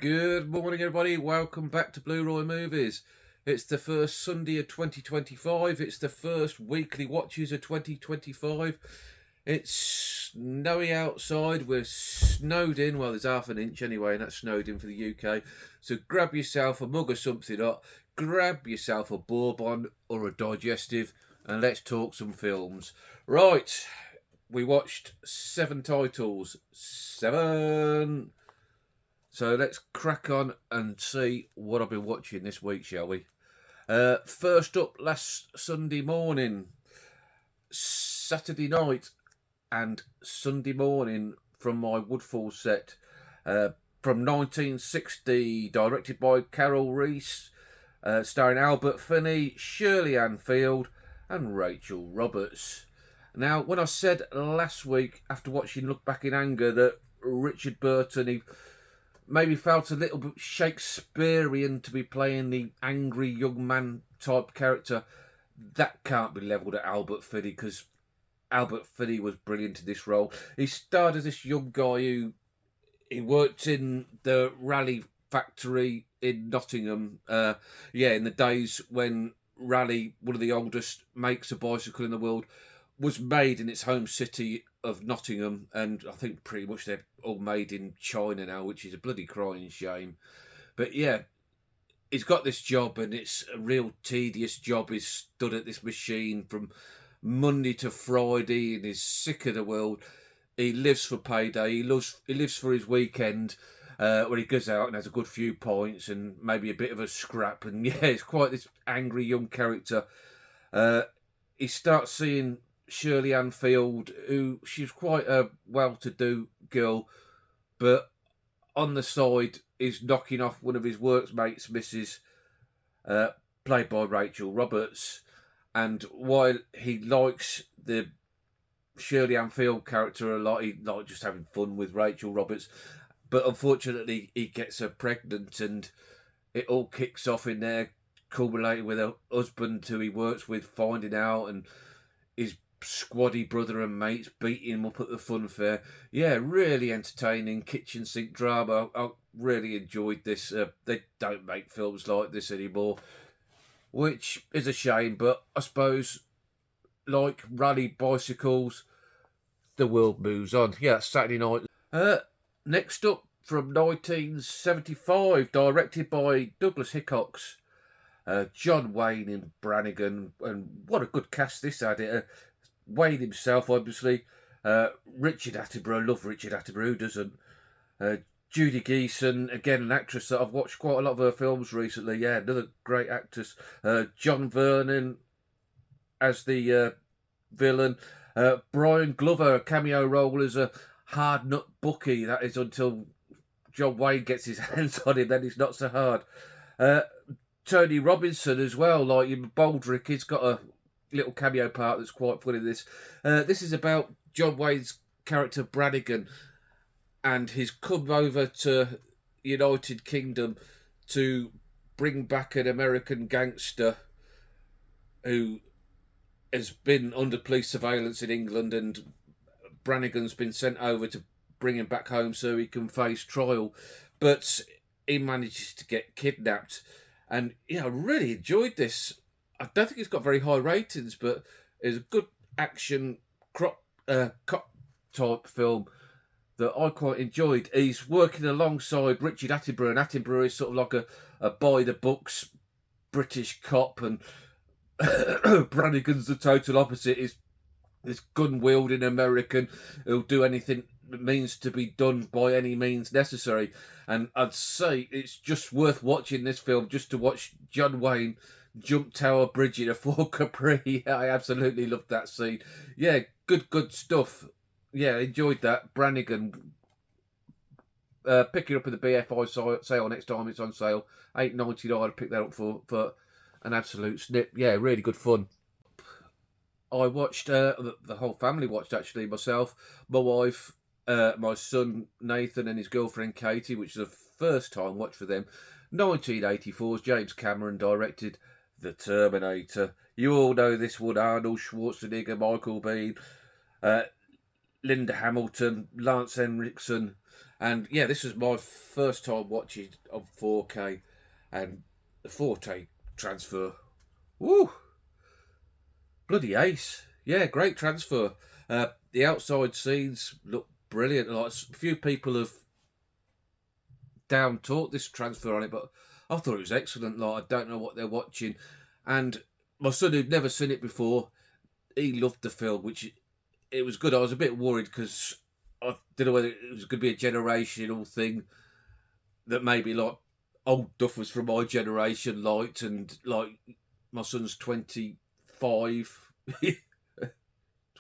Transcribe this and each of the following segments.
Good morning, everybody. Welcome back to Blu-Roy Movies. It's the first Sunday of 2025. It's the first weekly watches of 2025. It's snowy outside. We're snowed in. Well, there's half an inch anyway, and that's snowed in for the UK. So grab yourself a mug of something hot, grab yourself a bourbon or a digestive, and let's talk some films. Right, we watched 7 titles. 7! So let's crack on and see what I've been watching this week, shall we? First up, last Sunday morning, Saturday night and Sunday morning from my Woodfall set. From 1960, directed by Carol Reese, starring Albert Finney, Shirley Ann Field and Rachel Roberts. Now, when I said last week, after watching Look Back in Anger, that Richard Burton, he maybe felt a little bit Shakespearean to be playing the angry young man type character, that can't be levelled at Albert Finney, because Albert Finney was brilliant in this role. He starred as this young guy who he worked in the Raleigh factory in Nottingham. In the days when Raleigh, one of the oldest makes a bicycle in the world, was made in its home city of Nottingham, and I think pretty much they're all made in China now, which is a bloody crying shame. But yeah, he's got this job, and it's a real tedious job. He's stood at this machine from Monday to Friday, and he's sick of the world. He lives for payday. He lives for his weekend, where he goes out and has a good few points and maybe a bit of a scrap. And yeah, it's quite this angry young character. He starts seeing Shirley Ann Field, who she's quite a well-to-do girl, but on the side is knocking off one of his workmates, Mrs. Played by Rachel Roberts. And while he likes the Shirley Ann Field character a lot, he likes just having fun with Rachel Roberts. But unfortunately, he gets her pregnant, and it all kicks off in there, culminating with her husband who he works with finding out, and his squaddy brother and mates beating him up at the fun fair. Yeah, really entertaining kitchen sink drama. I really enjoyed this. They don't make films like this anymore, which is a shame, but I suppose, like rally bicycles, the world moves on. Yeah, Saturday night. Next up, from 1975, directed by Douglas Hickox, John Wayne in Brannigan, and what a good cast this had. Wayne himself, obviously, Richard Attenborough, love Richard Attenborough, who doesn't? Judy Geeson, again an actress that I've watched quite a lot of her films recently. Yeah, another great actress. John Vernon as the villain. Brian Glover, a cameo role as a hard nut bookie. That is until John Wayne gets his hands on him, then he's not so hard. Tony Robinson as well, like in Baldrick, he's got a little cameo part that's quite funny. This is about John Wayne's character Brannigan, and he's come over to United Kingdom to bring back an American gangster who has been under police surveillance in England, and Brannigan's been sent over to bring him back home so he can face trial, but he manages to get kidnapped. And yeah, I really enjoyed this. I don't think it's got very high ratings, but it's a good action cop type film that I quite enjoyed. He's working alongside Richard Attenborough, and Attenborough is sort of like a by-the-books British cop, and Brannigan's the total opposite. He's this gun-wielding American who'll do anything that means to be done by any means necessary. And I'd say it's just worth watching this film just to watch John Wayne jump Tower Bridge in a Ford Capri. I absolutely loved that scene. Yeah, good stuff. Yeah, enjoyed that. Brannigan. Pick it up at the BFI sale next time it's on sale. $8.99. I'd pick that up for an absolute snip. Yeah, really good fun. I watched, the whole family watched actually, myself, my wife, my son Nathan and his girlfriend Katie, which is the first time watch for them. 1984's James Cameron directed The Terminator. You all know this one: Arnold Schwarzenegger, Michael Biehn, Linda Hamilton, Lance Henriksen, And yeah, this was my first time watching on 4K, and the 4K transfer. Woo! Bloody ace. Yeah, great transfer. The outside scenes look brilliant. Like, a few people have down talked this transfer on it, but I thought it was excellent. Like, I don't know what they're watching. And my son, who'd never seen it before, he loved the film, which it was good. I was a bit worried because I didn't know whether it was going to be a generational thing that maybe like old duffers from my generation liked, and like my son's 25.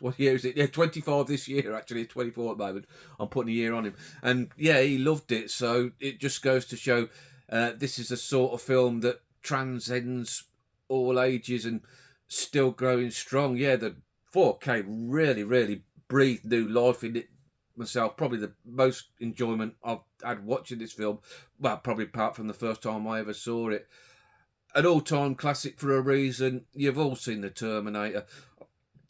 What year is it? Yeah, 25 this year, actually. 24 at the moment. I'm putting a year on him. And yeah, he loved it. So it just goes to show this is a sort of film that transcends all ages and still growing strong. Yeah, the 4K really, really breathed new life in it myself. Probably the most enjoyment I've had watching this film. Well, probably apart from the first time I ever saw it. An all-time classic for a reason. You've all seen The Terminator.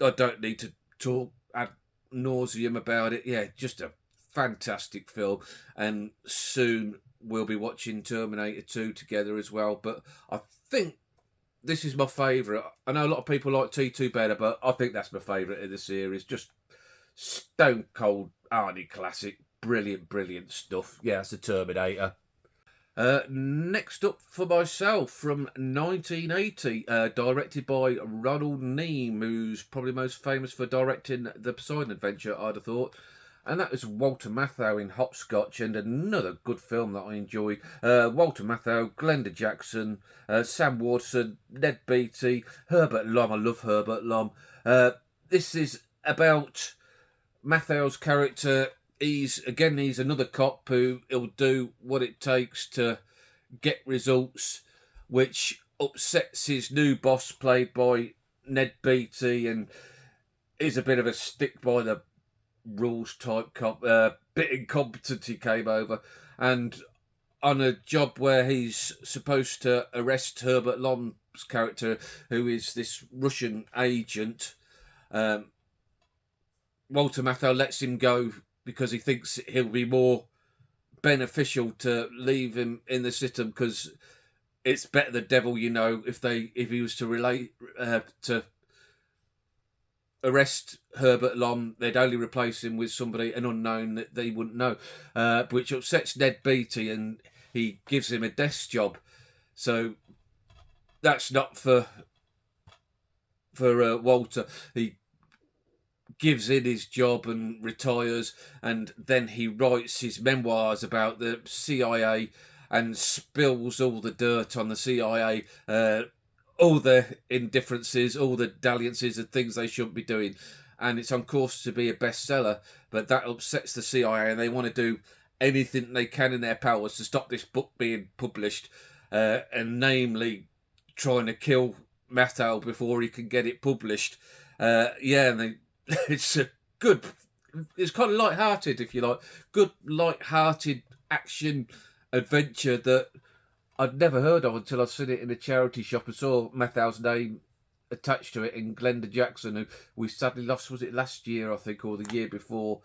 I don't need to talk ad nauseum about it. Yeah, just a fantastic film. And soon we'll be watching Terminator 2 together as well. But I think this is my favourite. I know a lot of people like T2 better, but I think that's my favourite of the series. Just stone cold Arnie classic. Brilliant, brilliant stuff. Yeah, it's The Terminator. Next up for myself, from 1980, directed by Ronald Neame, who's probably most famous for directing The Poseidon Adventure, I'd have thought. And that was Walter Matthau in Hopscotch, and another good film that I enjoyed. Walter Matthau, Glenda Jackson, Sam Waterston, Ned Beatty, Herbert Lom. I love Herbert Lom. This is about Matthau's character. He's another cop who will do what it takes to get results, which upsets his new boss, played by Ned Beatty, and is a bit of a stick by the rules type cop. Bit incompetent he came over, and on a job where he's supposed to arrest Herbert Lom's character, who is this Russian agent. Walter Matthau lets him go because he thinks he'll be more beneficial to leave him in the system, because it's better the devil you know. If he was to relate to arrest Herbert Lom, they'd only replace him with somebody, an unknown that they wouldn't know, which upsets Ned Beatty, and he gives him a desk job. So that's not for Walter. He gives in his job and retires, and then he writes his memoirs about the CIA and spills all the dirt on the CIA, all the indifferences, all the dalliances and things they shouldn't be doing. And it's on course to be a bestseller, but that upsets the CIA, and they want to do anything they can in their powers to stop this book being published, and namely trying to kill Matthau before he can get it published. And it's a good, it's kind of light-hearted, if you like, good light-hearted action adventure that I'd never heard of until I'd seen it in a charity shop and saw Matthau's name attached to it, in Glenda Jackson, who we sadly lost, was it last year, I think, or the year before.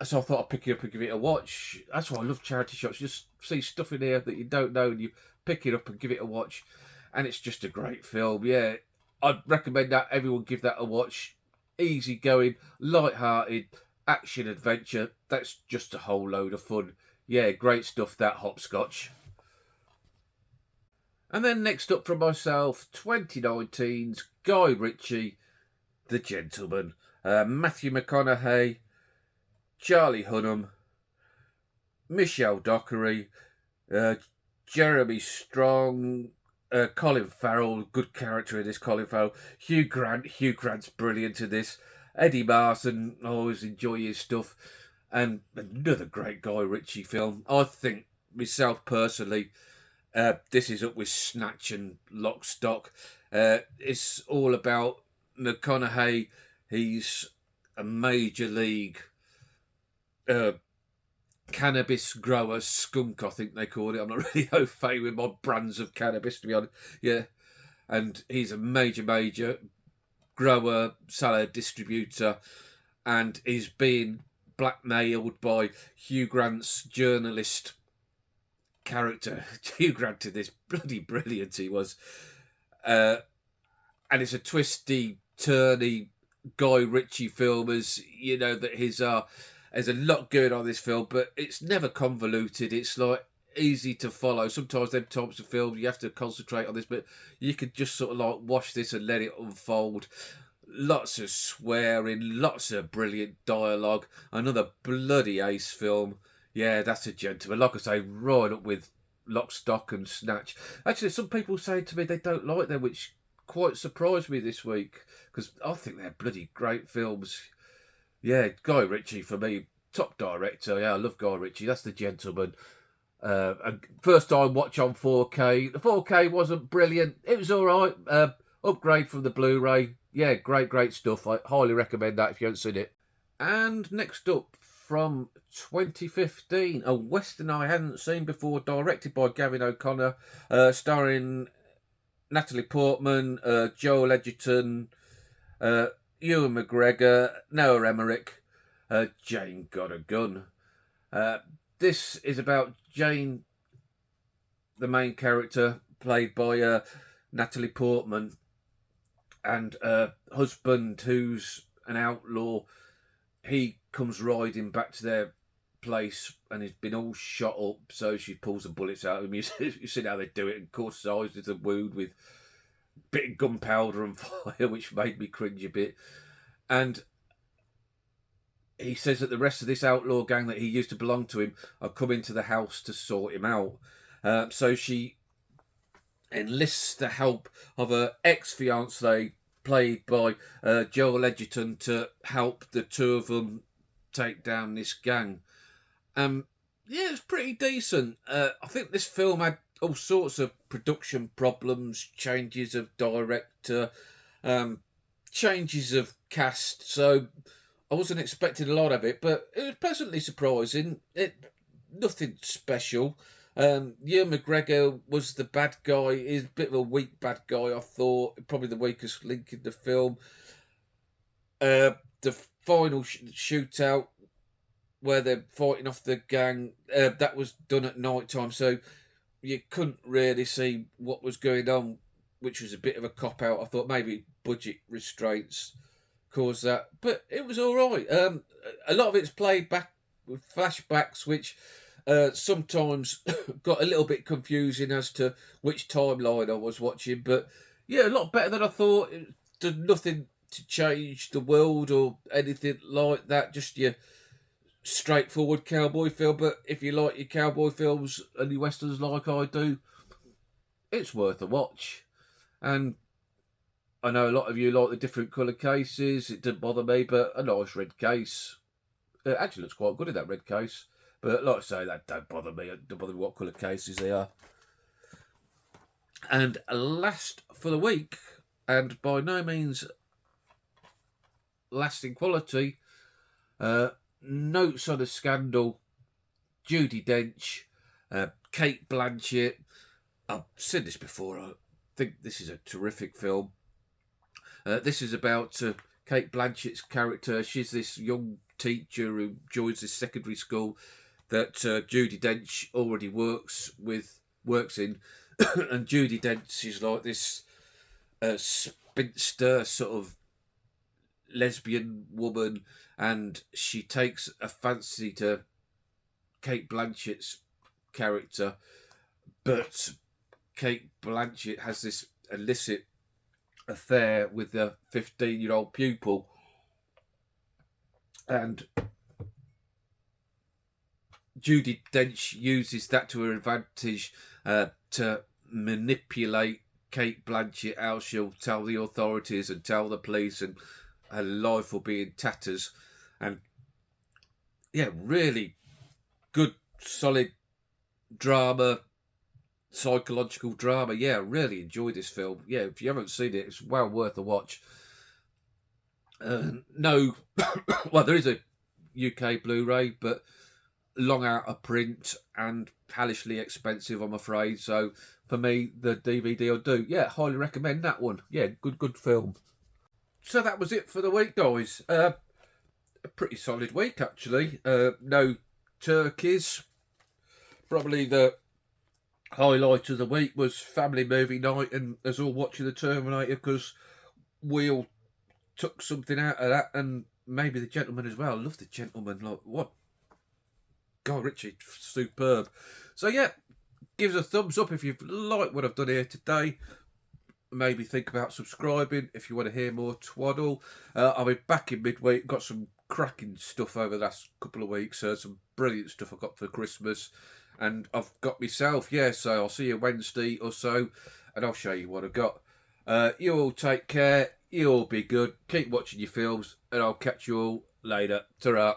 So I thought I'd pick it up and give it a watch. That's why I love charity shops. You just see stuff in here that you don't know, and you pick it up and give it a watch. And it's just a great film. Yeah, I'd recommend that everyone give that a watch. Easy going, light-hearted action adventure. That's just a whole load of fun. Yeah, great stuff, that Hopscotch. And then next up from myself, 2019's Guy Ritchie, The Gentleman. Matthew McConaughey, Charlie Hunnam, Michelle Dockery, Jeremy Strong, Colin Farrell, good character in this, Colin Farrell. Hugh Grant's brilliant in this. Eddie Martin, I always enjoy his stuff. And another great Guy Ritchie film. I think, myself personally, this is up with Snatch and Lock, Stock. It's all about McConaughey. He's a major league cannabis grower, skunk, I think they call it. I'm not really au fait with my brands of cannabis, to be honest. Yeah, and he's a major grower, seller, distributor, and he's being blackmailed by Hugh Grant's journalist character. Hugh Grant in this, bloody brilliant he was. And it's a twisty, turny Guy Ritchie film, as you know, that there's a lot going on in this film, but it's never convoluted. It's like easy to follow. Sometimes them types of films you have to concentrate on this, but you could just sort of like watch this and let it unfold. Lots of swearing, lots of brilliant dialogue. Another bloody ace film. Yeah, that's a gentleman. Like I say, right up with Lock, Stock and Snatch. Actually, some people say to me they don't like them, which quite surprised me this week, because I think they're bloody great films. Yeah, Guy Ritchie for me, top director. Yeah, I love Guy Ritchie. That's the gentleman. And first time watch on 4K. The 4K wasn't brilliant. It was all right. Upgrade from the Blu-ray. Yeah, great stuff. I highly recommend that if you haven't seen it. And next up, from 2015, a western I hadn't seen before, directed by Gavin O'Connor, starring Natalie Portman, Joel Edgerton, Ewan McGregor, Noah Emmerich, Jane Got a Gun. This is about Jane, the main character, played by Natalie Portman, and husband, who's an outlaw. He comes riding back to their place and he's been all shot up, so she pulls the bullets out of him. You see how they do it, and cauterizes the wound with a bit of gunpowder and fire, which made me cringe a bit. And he says that the rest of this outlaw gang that he used to belong to him are coming to the house to sort him out. So she enlists the help of her ex-fiancé, played by Joel Edgerton, to help the two of them take down this gang. Yeah, it's pretty decent. I think this film had all sorts of production problems, changes of director, changes of cast, so I wasn't expecting a lot of it, but it was pleasantly surprising. Nothing special. Ewan McGregor was the bad guy. He's a bit of a weak bad guy, I thought. Probably the weakest link in the film. The final shootout, where they're fighting off the gang, that was done at night time, so you couldn't really see what was going on, which was a bit of a cop-out. I thought maybe budget restraints caused that, but it was all right. A lot of it's played back with flashbacks, which sometimes got a little bit confusing as to which timeline I was watching, but yeah, a lot better than I thought. It did nothing to change the world or anything like that, just your straightforward cowboy film. But if you like your cowboy films and your westerns like I do, it's worth a watch. And I know a lot of you like the different colour cases. It didn't bother me, but a nice red case. It actually looks quite good in that red case. But like I say, that don't bother me. It don't bother me what colour cases they are. And last for the week, and by no means last in quality, Notes on a Scandal, Judy Dench, Kate Blanchett. I've seen this before. I think this is a terrific film. This is about Kate Blanchett's character. She's this young teacher who joins this secondary school that Judy Dench already works in. And Judy Dench is like this spinster sort of lesbian woman, and she takes a fancy to Kate Blanchett's character, but Kate Blanchett has this illicit affair with a 15-year-old pupil, and Judy Dench uses that to her advantage to manipulate Kate Blanchett, how she'll tell the authorities and tell the police, and her life will be in tatters. And yeah, really good, solid drama, psychological drama. Yeah, really enjoyed this film. Yeah, if you haven't seen it, it's well worth a watch. No, well, there is a UK Blu-ray, but long out of print and hellishly expensive, I'm afraid. So for me, the DVD will do. Yeah, highly recommend that one. Yeah, good film. So that was it for the week, guys. a pretty solid week, actually. No turkeys. Probably the highlight of the week was family movie night and us all watching the Terminator, because we all took something out of that, and maybe the gentleman as well. I love the gentleman. Like, what? Guy Ritchie, superb. So yeah, give us a thumbs up if you've liked what I've done here today. Maybe think about subscribing if you want to hear more twaddle. I'll be back in midweek. Got some cracking stuff over the last couple of weeks. Some brilliant stuff I got for Christmas. And I've got myself, yeah, so I'll see you Wednesday or so, and I'll show you what I've got. You all take care. You all be good. Keep watching your films, and I'll catch you all later. Ta-ra.